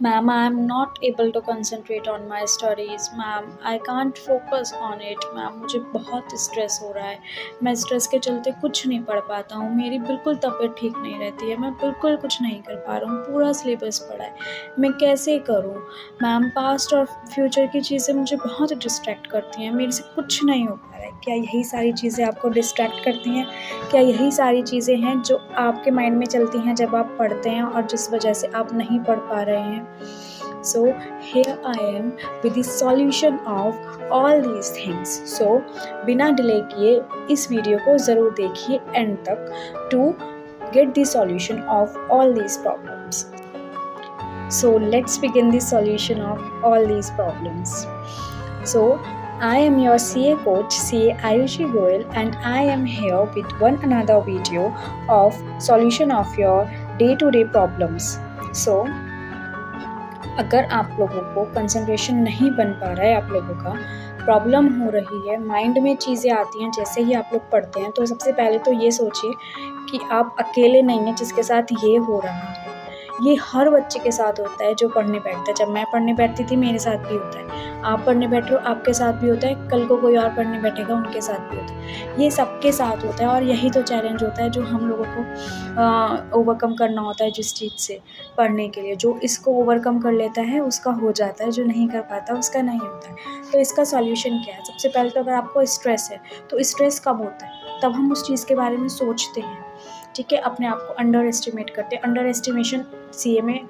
Ma'am, I am not able to concentrate on my studies. Ma'am, I can't focus on it. Ma'am मुझे बहुत stress हो रहा है, मैं स्ट्रेस के चलते कुछ नहीं पढ़ पाता हूँ, मेरी बिल्कुल तबीयत ठीक नहीं रहती है, मैं बिल्कुल कुछ नहीं कर पा रहा हूँ, पूरा सिलेबस पढ़ा है, मैं कैसे करूँ? मैम, पास्ट और फ्यूचर की चीज़ें मुझे बहुत डिस्ट्रैक्ट करती हैं, मेरे से कुछ नहीं हो पा रहा है। क्या यही सारी चीज़ें आपको डिस्ट्रैक्ट करती हैं? क्या यही सारी चीज़ें हैं जो आपके माइंड में चलती हैं जब आप पढ़ते हैं और जिस वजह से आप नहीं पढ़ पा रहे हैं? So here I am with the solution of all these things. So बिना डिले किए इस वीडियो को ज़रूर देखिए एंड तक to get the solution of all these problems. So let's begin the solution of all these problems. So I am your CA coach, CA Ayushi Goyal, and I am here with one another video of solution of your day-to-day problems. So अगर आप लोगों को concentration नहीं बन पा रहा है, आप लोगों का प्रॉब्लम हो रही है, माइंड में चीज़ें आती हैं जैसे ही आप लोग पढ़ते हैं, तो सबसे पहले तो ये सोचिए कि आप अकेले नहीं हैं जिसके साथ ये हो रहा है। ये हर बच्चे के साथ होता है जो पढ़ने बैठता है। जब मैं पढ़ने बैठती थी मेरे साथ भी होता है, आप पढ़ने बैठ रहे हो आपके साथ भी होता है, कल को कोई और पढ़ने बैठेगा उनके साथ भी होता है। ये सबके साथ होता है और यही तो चैलेंज होता है जो हम लोगों को ओवरकम करना होता है जिस चीज़ से पढ़ने के लिए। जो इसको ओवरकम कर लेता है उसका हो जाता है, जो नहीं कर पाता उसका नहीं होता है। तो इसका सॉल्यूशन क्या है? सबसे पहले तो अगर आपको स्ट्रेस है तो स्ट्रेस कब होता है? तब हम उस चीज़ के बारे में सोचते हैं, ठीक है, अपने आप को अंडर एस्टिमेट करते हैं। अंडर एस्टिमेशन सीए में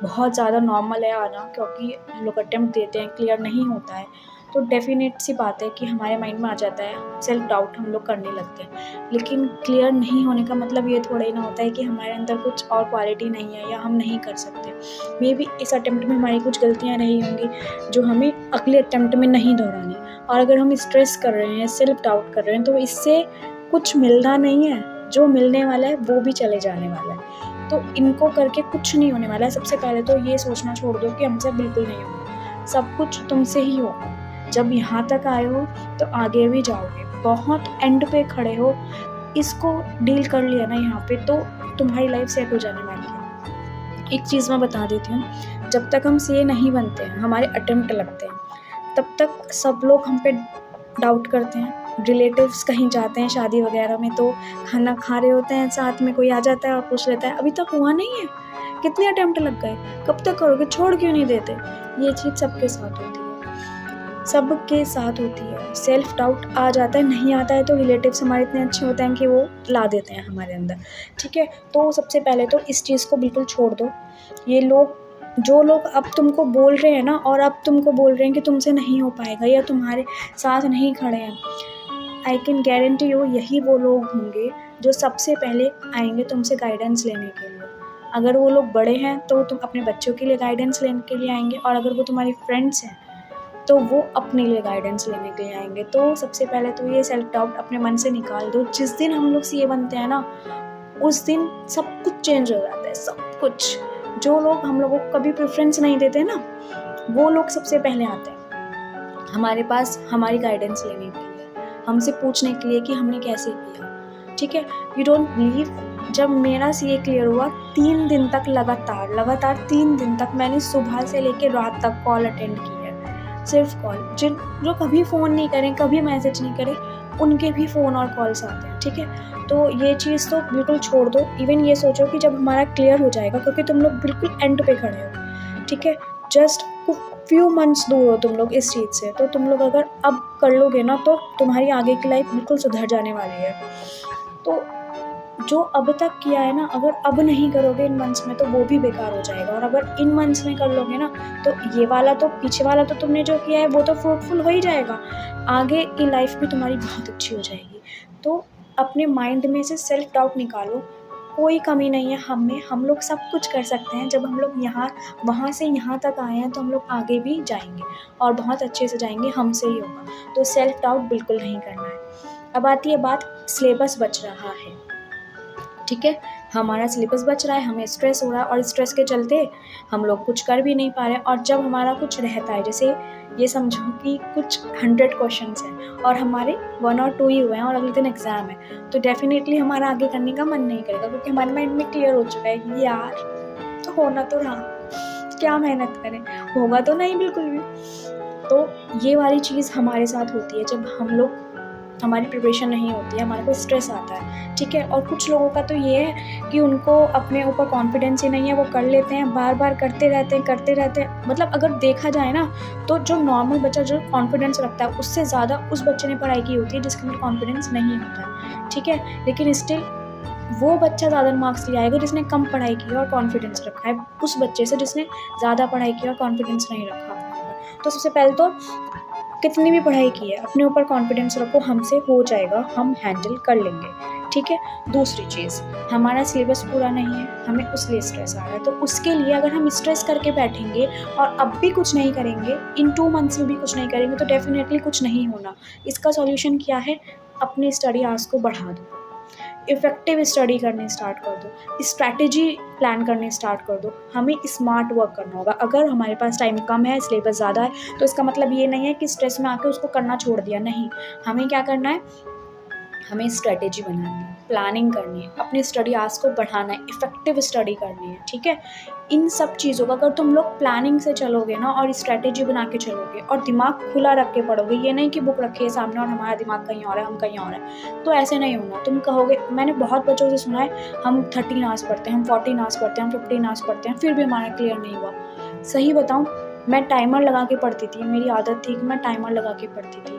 बहुत ज़्यादा नॉर्मल है आना, क्योंकि हम लोग अटेम्प्ट देते हैं, क्लियर नहीं होता है तो डेफिनेट सी बात है कि हमारे माइंड में आ जाता है, सेल्फ डाउट हम लोग करने लगते हैं। लेकिन क्लियर नहीं होने का मतलब ये थोड़ा ही ना होता है कि हमारे अंदर कुछ और क्वालिटी नहीं है या हम नहीं कर सकते। मे बी इस अटेम्प्ट में हमारी कुछ गलतियाँ रही होंगी जो हमें अगले अटेम्प्ट में नहीं दोहरानी। और अगर हम स्ट्रेस कर रहे हैं, सेल्फ डाउट कर रहे हैं, तो इससे कुछ मिलना नहीं है, जो मिलने वाला है वो भी चले जाने वाला है। तो इनको करके कुछ नहीं होने वाला है। सबसे पहले तो ये सोचना छोड़ दो कि हमसे बिल्कुल नहीं होगा, सब कुछ तुमसे ही होगा। जब यहाँ तक आए हो तो आगे भी जाओगे, बहुत एंड पे खड़े हो, इसको डील कर लिया ना यहाँ पे तो तुम्हारी लाइफ सेट हो जाने वाली है। एक चीज़ मैं बता देती हूँ, जब तक हम सीए नहीं बनते हैं, हमारे अटेम्प्ट लगते हैं, तब तक सब लोग हम पे डाउट करते हैं। रिलेटिव्स कहीं जाते हैं शादी वगैरह में तो खाना खा रहे होते हैं, साथ में कोई आ जाता है और पूछ लेता है अभी तक हुआ नहीं है, कितने अटेम्प्ट लग गए, कब तक करोगे, छोड़ क्यों नहीं देते? ये चीज़ सबके साथ होती है, सबके साथ होती है। सेल्फ डाउट आ जाता है, नहीं आता है तो रिलेटिव्स हमारे इतने अच्छे होते हैं कि वो ला देते हैं हमारे अंदर, ठीक है। तो सबसे पहले तो इस चीज़ को बिल्कुल छोड़ दो। ये लोग, जो लोग अब तुमको बोल रहे हैं ना, और अब तुमको बोल रहे हैं कि तुमसे नहीं हो पाएगा या तुम्हारे साथ नहीं खड़े हैं, आई कैन गारंटी यू यही वो लोग होंगे जो सबसे पहले आएंगे तुमसे गाइडेंस लेने के लिए। अगर वो लोग बड़े हैं तो तुम अपने बच्चों के लिए गाइडेंस लेने के लिए आएंगे, और अगर वो तुम्हारी फ्रेंड्स हैं तो वो अपने लिए गाइडेंस लेने के लिए आएंगे। तो सबसे पहले तो ये सेल्फ डाउट अपने मन से निकाल दो। जिस दिन हम लोग सीए बनते हैं ना, उस दिन सब कुछ चेंज हो जाता है, सब कुछ। जो लोग हम लोगों को कभी प्रेफरेंस नहीं देते ना, वो लोग सबसे पहले आते हैं हमारे पास हमारी गाइडेंस लेने के लिए, हमसे पूछने के लिए कि हमने कैसे किया, ठीक है। यू डोंट बिलीव, जब मेरा सीए क्लियर हुआ 3 दिन तक लगातार 3 दिन तक मैंने सुबह से लेकर रात तक कॉल अटेंड की है, सिर्फ कॉल। जो कभी फ़ोन नहीं करें, कभी मैसेज नहीं करें, उनके भी फ़ोन और कॉल्स आते हैं, ठीक है। तो ये चीज़ तो बिल्कुल छोड़ दो। इवन ये सोचो कि जब हमारा क्लियर हो जाएगा, क्योंकि तुम लोग बिल्कुल एंड पे खड़े हो, ठीक है, जस्ट फ्यू मंथ्स दूर हो तुम लोग इस चीज़ से, तो तुम लोग अगर अब कर लोगे ना तो तुम्हारी आगे की लाइफ बिल्कुल सुधर जाने वाली है। तो जो अब तक किया है ना, अगर अब नहीं करोगे इन मंथ्स में तो वो भी बेकार हो जाएगा, और अगर इन मंथ्स में कर लोगे ना तो ये वाला तो, पीछे वाला तो तुमने जो किया है वो तो फ्रूटफुल हो ही जाएगा, आगे की लाइफ भी तुम्हारी बहुत अच्छी हो जाएगी। तो अपने माइंड में से सेल्फ डाउट निकालो, कोई कमी नहीं है हम में, हम लोग सब कुछ कर सकते हैं। जब हम लोग वहाँ से यहाँ तक आए हैं तो हम लोग आगे भी जाएंगे और बहुत अच्छे से जाएंगे, हमसे ही होगा। तो सेल्फ डाउट बिल्कुल नहीं करना है। अब आती है बात, सिलेबस बच रहा है, ठीक है, हमारा सिलेबस बच रहा है, हमें स्ट्रेस हो रहा है और स्ट्रेस के चलते हम लोग कुछ कर भी नहीं पा रहे। और जब हमारा कुछ रहता है, जैसे ये समझो कि कुछ 100 क्वेश्चंस हैं और हमारे 1 और 2 ही हुए हैं और अगले दिन एग्ज़ाम है, तो डेफिनेटली हमारा आगे करने का मन नहीं करेगा, क्योंकि हमारे माइंड में क्लियर हो चुका है कि यार तो होना तो रहा, क्या मेहनत करें, होगा तो नहीं बिल्कुल भी। तो ये वाली चीज़ हमारे साथ होती है जब हम लोग, हमारी प्रिपरेशन नहीं होती है, हमारे को स्ट्रेस आता है, ठीक है। और कुछ लोगों का तो ये है कि उनको अपने ऊपर कॉन्फिडेंस ही नहीं है, वो कर लेते हैं, बार बार करते रहते हैं। मतलब अगर देखा जाए ना, तो जो नॉर्मल बच्चा जो कॉन्फिडेंस रखता है उससे ज़्यादा उस बच्चे ने पढ़ाई की होती है जिसके अंदर कॉन्फिडेंस नहीं होता है, ठीक है। लेकिन स्टिल वो बच्चा ज़्यादा मार्क्स ले आएगा जिसने कम पढ़ाई की है और कॉन्फिडेंस रखा है उस बच्चे से जिसने ज़्यादा पढ़ाई की और कॉन्फिडेंस नहीं रखा अपने ऊपर। तो सबसे पहले तो कितनी भी पढ़ाई की है, अपने ऊपर कॉन्फिडेंस रखो, हमसे हो जाएगा, हम हैंडल कर लेंगे, ठीक है। दूसरी चीज़, हमारा सिलेबस पूरा नहीं है, हमें उसलिए स्ट्रेस आ रहा है, तो उसके लिए अगर हम स्ट्रेस करके बैठेंगे और अब भी कुछ नहीं करेंगे, इन 2 मंथ्स में भी कुछ नहीं करेंगे, तो डेफिनेटली कुछ नहीं होना। इसका सॉल्यूशन क्या है? अपनी स्टडी आवर्स को बढ़ा दो, इफ़ेक्टिव स्टडी करनी स्टार्ट कर दो, स्ट्रैटेजी प्लान करनी स्टार्ट कर दो। हमें स्मार्ट वर्क करना होगा। अगर हमारे पास टाइम कम है, सिलेबस ज़्यादा है, तो इसका मतलब ये नहीं है कि स्ट्रेस में आके उसको करना छोड़ दिया, नहीं। हमें क्या करना है, हमें स्ट्रैटेजी बनानी है, प्लानिंग करनी है, अपनी स्टडी आवर्स को बढ़ाना है, इफ़ेक्टिव स्टडी करनी है, ठीक है। इन सब चीज़ों का अगर तुम लोग प्लानिंग से चलोगे ना और स्ट्रैटेजी बना के चलोगे और दिमाग खुला रख के पढ़ोगे, ये नहीं कि बुक रखी है सामने और हमारा दिमाग कहीं और है, हम कहीं और हैं, तो ऐसे नहीं होना। तुम कहोगे, मैंने बहुत बच्चों से सुना है, हम 13 आवर्स पढ़ते हैं, हम 14 आवर्स पढ़ते हैं, हम 15 आवर्स पढ़ते हैं, फिर भी हमारा क्लियर नहीं हुआ। सही बताऊँ, मैं टाइमर लगा के पढ़ती थी, मेरी आदत थी कि मैं टाइमर लगा के पढ़ती थी।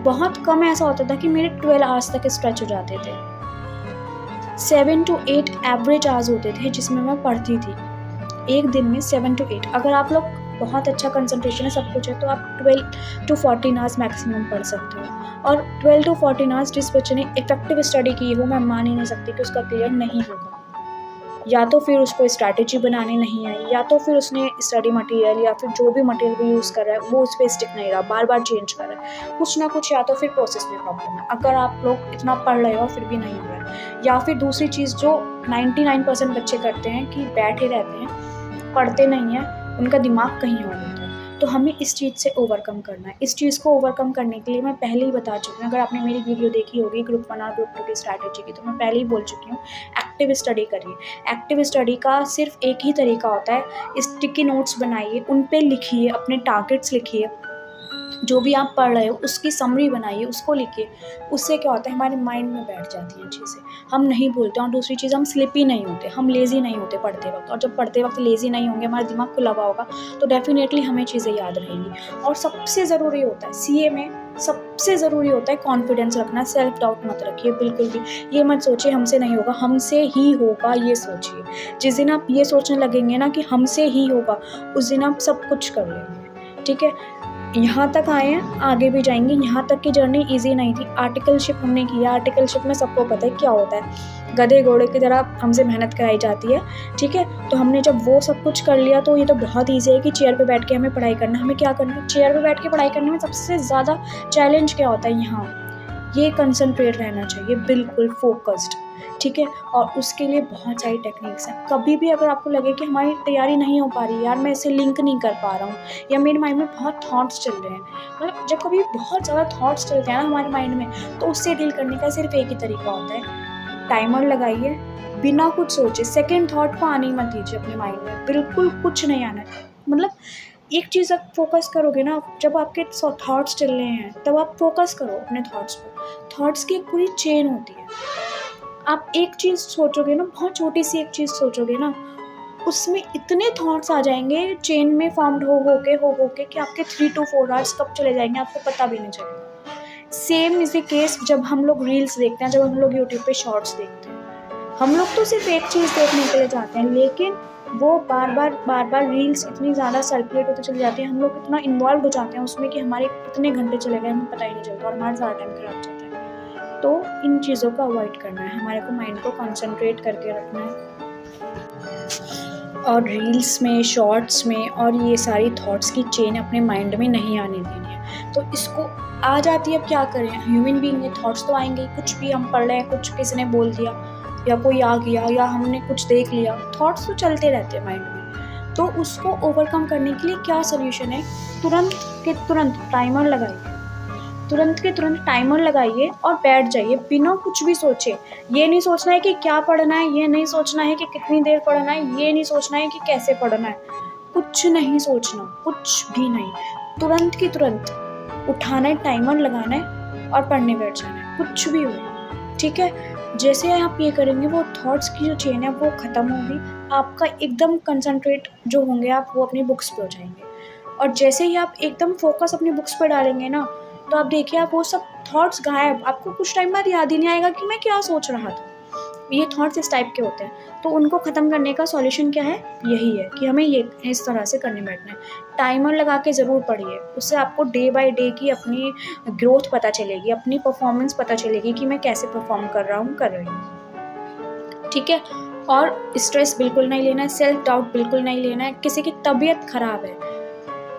बहुत कम ऐसा होता था कि मेरे 12 आवर्स तक स्ट्रेच हो जाते थे। 7 to 8 एवरेज आवर्स होते थे जिसमें मैं पढ़ती थी, एक दिन में 7 to 8। अगर आप लोग बहुत अच्छा कंसंट्रेशन है, सब कुछ है, तो आप 12 to 14 आवर्स मैक्सिमम पढ़ सकते हो। और 12 to 14 आवर्स जिस बच्चे ने इफेक्टिव स्टडी की हो, मैं मान ही नहीं सकती कि उसका क्लियर नहीं होगा। या तो फिर उसको स्ट्रैटेजी बनानी नहीं आई, या तो फिर उसने स्टडी मटेरियल या फिर जो भी मटेरियल वो यूज़ कर रहा है वो उस पर स्टिक नहीं रहा, बार बार चेंज कर रहा है, कुछ ना कुछ। या तो फिर प्रोसेस में प्रॉब्लम है, अगर आप लोग इतना पढ़ रहे हो फिर भी नहीं हो रहा है। या फिर दूसरी चीज़ जो 99% बच्चे करते हैं कि बैठे रहते हैं, पढ़ते नहीं हैं, उनका दिमाग कहीं और होता है। तो हमें इस चीज़ से ओवरकम करना है। इस चीज़ को ओवरकम करने के लिए मैं पहले ही बता चुकी हूँ, अगर आपने मेरी वीडियो देखी होगी ग्रुप 1 और ग्रुप 2 की स्ट्रैटेजी की, तो मैं पहले ही बोल चुकी हूँ, एक्टिव स्टडी करिए। एक्टिव स्टडी का सिर्फ एक ही तरीका होता है, स्टिकी नोट्स बनाइए, उन पे लिखिए, अपने टारगेट्स लिखिए, जो भी आप पढ़ रहे हो उसकी समरी बनाइए, उसको लिखिए। उससे क्या होता है, हमारे माइंड में बैठ जाती हैं चीज़ें, हम नहीं भूलते। और दूसरी चीज़, हम स्लिपी नहीं होते, हम लेज़ी नहीं होते पढ़ते वक्त। और जब पढ़ते वक्त लेज़ी नहीं होंगे, हमारा दिमाग खुला हुआ होगा, तो डेफिनेटली हमें चीज़ें याद रहेंगी। और सबसे ज़रूरी होता है सीए में, सबसे ज़रूरी होता है कॉन्फिडेंस रखना। सेल्फ डाउट मत रखिए बिल्कुल भी। ये मत सोचिए हमसे नहीं होगा, हमसे ही होगा, ये सोचिए। जिस दिन आप ये सोचने लगेंगे ना कि हमसे ही होगा, उस दिन आप सब कुछ कर लेंगे, ठीक है। यहाँ तक आए हैं, आगे भी जाएंगे। यहाँ तक की जर्नी इजी नहीं थी। आर्टिकलशिप हमने किया, आर्टिकलशिप में सबको पता है क्या होता है, गधे घोड़े की तरह हमसे मेहनत कराई जाती है, ठीक है। तो हमने जब वो सब कुछ कर लिया, तो ये तो बहुत ईजी है कि चेयर पे बैठ के हमें पढ़ाई करना। हमें क्या करना है, चेयर पे बैठ के पढ़ाई करने में सबसे ज़्यादा चैलेंज क्या होता है, यहाँ ये कंसंट्रेट रहना चाहिए, बिल्कुल फोकस्ड, ठीक है। और उसके लिए बहुत सारी टेक्निक्स हैं। कभी भी अगर आपको लगे कि हमारी तैयारी नहीं हो पा रही, यार मैं इसे लिंक नहीं कर पा रहा हूँ, या मेरे माइंड में बहुत थॉट्स चल रहे हैं, मतलब जब कभी बहुत ज़्यादा थॉट्स चलते हैं ना हमारे माइंड में, तो उससे डील करने का सिर्फ एक ही तरीका होता है, टाइमर लगाइए, बिना कुछ सोचे, सेकेंड थॉट को आने ही मत दीजिए अपने माइंड में, बिल्कुल कुछ नहीं आना है। मतलब एक चीज़ आप फोकस करोगे ना, जब आपके थॉट्स चल रहे हैं तब आप फोकस करो अपने थॉट्स पर। थॉट्स की एक पूरी चेन होती है। आप एक चीज़ सोचोगे ना, बहुत छोटी सी एक चीज़ सोचोगे ना, उसमें इतने थॉट्स आ जाएंगे चेन में फॉर्म्ड हो के कि आपके 3 to 4 आवर्स कब चले जाएंगे आपको पता भी नहीं चलेगा। सेम इज द केस जब हम लोग रील्स देखते हैं, जब हम लोग यूट्यूब पे शॉर्ट्स देखते हैं। हम लोग तो सिर्फ एक चीज़ देखने के लिए जाते हैं, लेकिन वो बार बार रील्स इतनी ज़्यादा सर्कुलेट होते चले जाती हैं, हम लोग इतना इन्वॉल्व हो जाते हैं उसमें कि हमारे कितने घंटे चले गए हमें पता ही नहीं चलता और हमारा सारा टाइम खराब जाता है। तो इन चीज़ों को अवॉइड करना है, हमारे को माइंड को कंसंट्रेट करके रखना है। और रील्स में, शॉर्ट्स में और ये सारी थॉट्स की चेन अपने माइंड में नहीं आने देनी है। तो इसको आ जाती है, अब क्या करें, ह्यूमन बीइंग है, थॉट्स तो आएंगे। कुछ भी हम पढ़ रहे हैं, कुछ किसी ने बोल दिया या कोई आ गया या हमने कुछ देख लिया, थॉट्स तो चलते रहते हैं माइंड में। तो उसको ओवरकम करने के लिए क्या सोल्यूशन है, तुरंत के तुरंत टाइमर लगाइए। तुरंत के तुरंत टाइमर लगाइए और बैठ जाइए बिना कुछ भी सोचे। ये नहीं सोचना है कि क्या पढ़ना है, ये नहीं सोचना है कि कितनी देर पढ़ना है, ये नहीं सोचना है कि कैसे पढ़ना है, कुछ नहीं सोचना, कुछ भी नहीं। तुरंत की तुरंत उठाना है, टाइमर लगाना है और पढ़ने बैठ जाना है, कुछ भी हो, ठीक है। जैसे आप ये करेंगे वो थॉट्स की जो चेन है वो ख़त्म होगी, आपका एकदम कंसंट्रेट जो होंगे आप वो अपनी बुक्स पे हो जाएंगे। और जैसे ही आप एकदम फोकस अपनी बुक्स पे डालेंगे ना, तो आप देखिए आप वो सब थॉट्स गायब, आपको कुछ टाइम बाद याद ही नहीं आएगा कि मैं क्या सोच रहा था। ये थॉट्स इस टाइप के होते हैं, तो उनको ख़त्म करने का सॉल्यूशन क्या है, यही है कि हमें ये इस तरह से करने बैठना है। टाइमर लगा के ज़रूर पढ़िए, उससे आपको डे बाय डे की अपनी ग्रोथ पता चलेगी, अपनी परफॉर्मेंस पता चलेगी कि मैं कैसे परफॉर्म कर रहा हूँ, कर रही हूँ, ठीक है। और स्ट्रेस बिल्कुल नहीं लेना है, सेल्फ डाउट बिल्कुल नहीं लेना है। किसी की तबीयत ख़राब है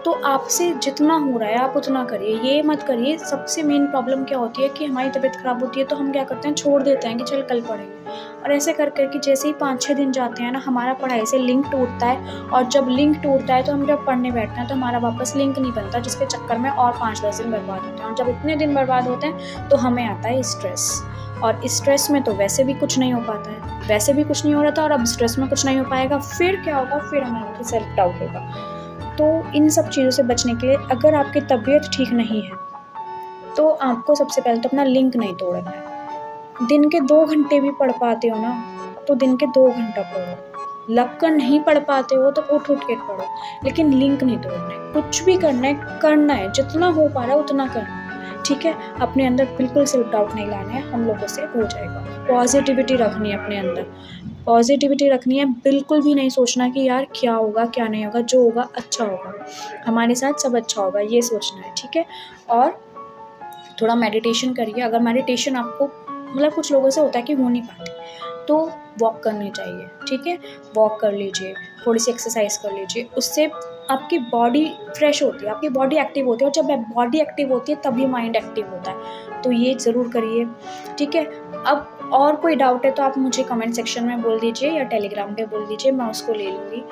तो आपसे जितना हो रहा है आप उतना करिए, ये मत करिए। सबसे मेन प्रॉब्लम क्या होती है कि हमारी तबीयत ख़राब होती है तो हम क्या करते हैं, छोड़ देते हैं कि चल कल पढ़ेंगे, और ऐसे कर कर के जैसे ही 5-6 दिन जाते हैं ना, हमारा पढ़ाई से लिंक टूटता है, और जब लिंक टूटता है तो हम जब पढ़ने बैठते हैं तो हमारा वापस लिंक नहीं बनता, जिसके चक्कर में और 5-10 दिन बर्बाद होते हैं, और जब इतने दिन बर्बाद होते हैं तो हमें आता है स्ट्रेस। और स्ट्रेस में तो वैसे भी कुछ नहीं हो पाता है, वैसे भी कुछ नहीं हो रहा था और अब स्ट्रेस में कुछ नहीं हो पाएगा, फिर क्या होगा, फिर हमारा सेल्फ डाउट होगा। तो इन सब चीज़ों से बचने के लिए अगर आपकी तबीयत ठीक नहीं है तो आपको सबसे पहले तो अपना लिंक नहीं तोड़ना है। दिन के 2 घंटे भी पढ़ पाते हो ना तो दिन के 2 घंटा पढ़ो, लग कर नहीं पढ़ पाते हो तो उठ के पढ़ो, लेकिन लिंक नहीं तोड़ना है। कुछ भी करना है, जितना हो पा रहा है उतना करना है, ठीक है। अपने अंदर बिल्कुल सेल्फ डाउट नहीं लाना है, हम लोगों से हो जाएगा। पॉजिटिविटी रखनी है अपने अंदर, पॉजिटिविटी रखनी है, बिल्कुल भी नहीं सोचना कि यार क्या होगा क्या नहीं होगा, जो होगा अच्छा होगा, हमारे साथ सब अच्छा होगा, ये सोचना है, ठीक है। और थोड़ा मेडिटेशन करिए, अगर मेडिटेशन आपको मतलब कुछ लोगों से होता है कि हो नहीं पाती, तो वॉक करनी चाहिए, ठीक है। वॉक कर लीजिए, थोड़ी सी एक्सरसाइज कर लीजिए, उससे आपकी बॉडी फ्रेश होती है, आपकी बॉडी एक्टिव होती है, और जब बॉडी एक्टिव होती है तभी माइंड एक्टिव होता है, तो ये ज़रूर करिए, ठीक है। अब और कोई डाउट है तो आप मुझे कमेंट सेक्शन में बोल दीजिए या टेलीग्राम पे बोल दीजिए, मैं उसको ले लूँगी।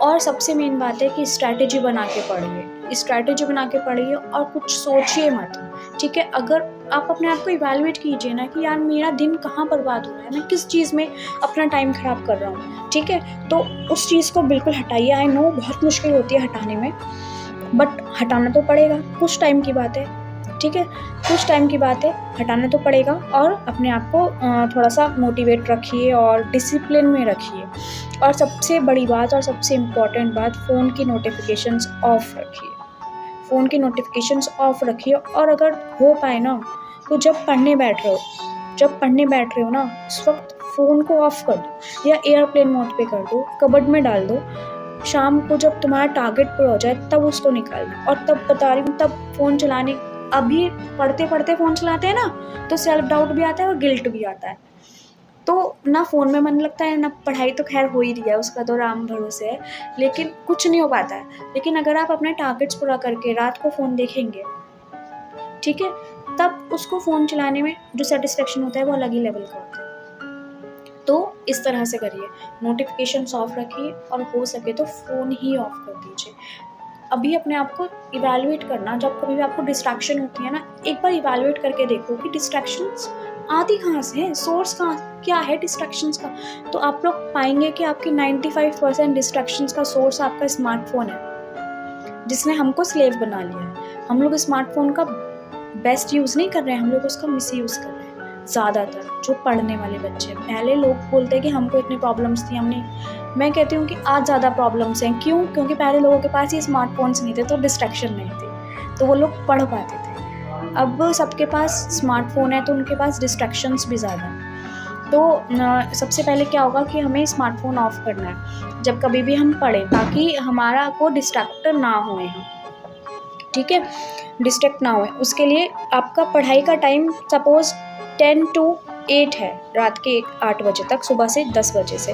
और सबसे मेन बात है कि स्ट्रैटेजी बना के पढ़िए, स्ट्रैटेजी बना के पढ़िए और कुछ सोचिए मत, ठीक है। अगर आप अपने आप को इवैल्यूएट कीजिए ना कि यार मेरा दिन कहाँ बर्बाद हो रहा है, मैं किस चीज़ में अपना टाइम ख़राब कर रहा हूँ, ठीक है, तो उस चीज़ को बिल्कुल हटाइए। आई नो बहुत मुश्किल होती है हटाने में, बट हटाना तो पड़ेगा, कुछ टाइम की बात है, ठीक है, कुछ टाइम की बात है, हटाना तो पड़ेगा। और अपने आप को थोड़ा सा मोटिवेट रखिए और डिसिप्लिन में रखिए। और सबसे बड़ी बात और सबसे इम्पॉर्टेंट बात, फ़ोन की नोटिफिकेशंस ऑफ रखिए, फ़ोन की नोटिफिकेशंस ऑफ रखिए। और अगर हो पाए ना तो जब पढ़ने बैठ रहे हो ना, उस वक्त फ़ोन को ऑफ कर दो या एयरप्लेन मोड पे कर दो, कबर्ड में डाल दो। शाम को जब तुम्हारा टारगेट पूरा हो जाए तब उसको निकालना। और तब बता रही हूँ, तब फ़ोन चलाने, अभी पढ़ते पढ़ते फ़ोन चलाते हैं ना तो सेल्फ डाउट भी आता है और गिल्ट भी आता है, तो ना फ़ोन में मन लगता है ना पढ़ाई, तो खैर हो ही रही है, उसका तो राम भरोसे है, लेकिन कुछ नहीं हो पाता है। लेकिन अगर आप अपने टारगेट्स पूरा करके रात को फ़ोन देखेंगे, ठीक है, तब उसको फ़ोन चलाने में जो सेटिस्फेक्शन होता है वो अलग ही लेवल का होता है। तो इस तरह से करिए, नोटिफिकेशंस ऑफ रखिए और हो सके तो फ़ोन ही ऑफ कर दीजिए। अभी अपने आप को इवैल्यूएट करना, जब कभी भी आपको डिस्ट्रैक्शन होती है ना, एक बार इवैल्यूएट करके देखो कि डिस्ट्रैक्शंस आती कहाँ से है, सोर्स कहाँ क्या है डिस्ट्रैक्शंस का। तो आप लोग पाएंगे कि आपकी 95% डिस्ट्रैक्शंस का सोर्स आपका स्मार्टफोन है, जिसने हमको स्लेव बना लिया है। हम लोग स्मार्टफोन का बेस्ट यूज़ नहीं कर रहे हैं, हम लोग उसका मिसयूज़ कर रहे हैं ज़्यादातर, जो पढ़ने वाले बच्चे। पहले लोग बोलते हैं कि हमको इतनी प्रॉब्लम्स थी, हमने, मैं कहती हूँ कि आज ज़्यादा प्रॉब्लम्स हैं। क्यों? क्योंकि पहले लोगों के पास ये स्मार्टफोन्स नहीं थे तो डिस्ट्रैक्शन नहीं थी, तो वो लोग पढ़ पाते थे। अब सबके पास स्मार्टफोन है तो उनके पास डिस्ट्रैक्शंस भी ज़्यादा हैं। तो सबसे पहले क्या होगा कि हमें स्मार्टफोन ऑफ करना है जब कभी भी हम पढ़ें, ताकि हमारा को डिस्ट्रैक्ट ना होए हम, ठीक है, डिस्ट्रैक्ट ना होए। उसके लिए आपका पढ़ाई का टाइम सपोज़ 10 to 8 है, रात के 8 बजे तक, सुबह से 10 बजे से,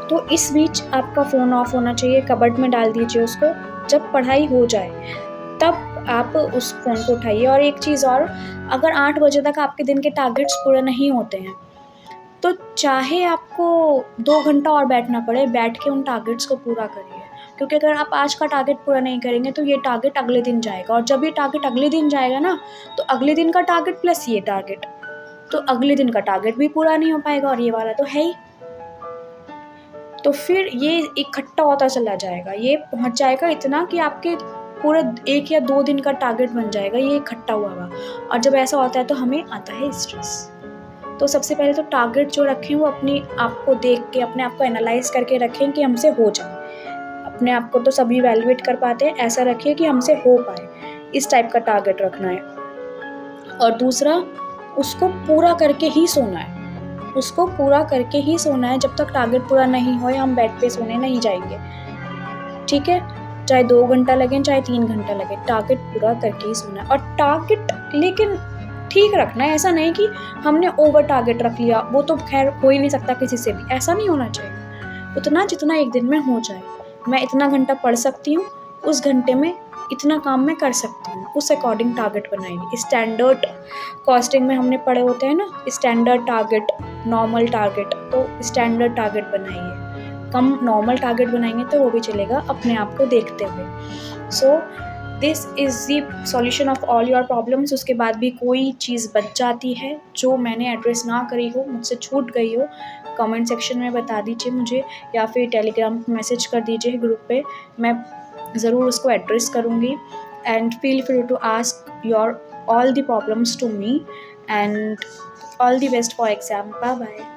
तो इस बीच आपका फ़ोन ऑफ होना चाहिए, कबर्ड में डाल दीजिए उसको। जब पढ़ाई हो जाए तब आप उस फ़ोन को उठाइए। और एक चीज़ और, अगर 8 बजे तक आपके दिन के टारगेट्स पूरे नहीं होते हैं तो चाहे आपको 2 घंटा और बैठना पड़े, बैठ के उन टारगेट्स को पूरा करिए। क्योंकि अगर आप आज का टारगेट पूरा नहीं करेंगे तो ये टारगेट अगले दिन जाएगा, और जब ये टारगेट अगले दिन जाएगा ना, तो अगले दिन का टारगेट प्लस ये टारगेट, तो अगले दिन का टारगेट भी पूरा नहीं हो पाएगा, और ये वाला तो है ही। तो फिर ये इकट्ठा होता चला जाएगा, ये पहुंच जाएगा इतना कि आपके पूरे 1 या 2 दिन का टारगेट बन जाएगा ये इकट्ठा हुआ हुआ। और जब ऐसा होता है तो हमें आता है स्ट्रेस। तो सबसे पहले तो टारगेट जो रखें वो अपने आप को देख के, अपने आप को एनालाइज करके रखें कि हमसे हो जाए। अपने आप को तो सभी इवैल्यूएट कर पाते हैं, ऐसा रखिए कि हमसे हो पाए, इस टाइप का टारगेट रखना है। और दूसरा, उसको पूरा करके ही सोना है, उसको पूरा करके ही सोना है। जब तक टारगेट पूरा नहीं हो हम बेड पे सोने नहीं जाएंगे, ठीक है? चाहे 2 घंटा लगे, चाहे 3 घंटा लगे, टारगेट पूरा करके ही सोना है। और टारगेट लेकिन ठीक रखना है, ऐसा नहीं कि हमने ओवर टारगेट रख लिया, वो तो खैर हो ही नहीं सकता किसी से भी, ऐसा नहीं होना चाहिए। उतना जितना एक दिन में हो जाए, मैं इतना घंटा पढ़ सकती हूँ, उस घंटे में इतना काम मैं कर सकती हूँ, उस अकॉर्डिंग टारगेट बनाइए। स्टैंडर्ड कॉस्टिंग में हमने पढ़े होते हैं ना, स्टैंडर्ड टारगेट, नॉर्मल टारगेट, तो स्टैंडर्ड टारगेट बनाइए। कम नॉर्मल टारगेट बनाएंगे तो वो भी चलेगा, अपने आप को देखते हुए। So this is the solution of all your problems. उसके बाद भी कोई चीज़ बच जाती है जो मैंने एड्रेस ना करी हो, मुझसे छूट गई हो, कमेंट सेक्शन में बता दीजिए मुझे, या फिर टेलीग्राम पे मैसेज कर दीजिए ग्रुप पे, मैं ज़रूर उसको एड्रेस करूँगी। And feel free to ask your all the problems to me, and all the best for exam. Bye bye.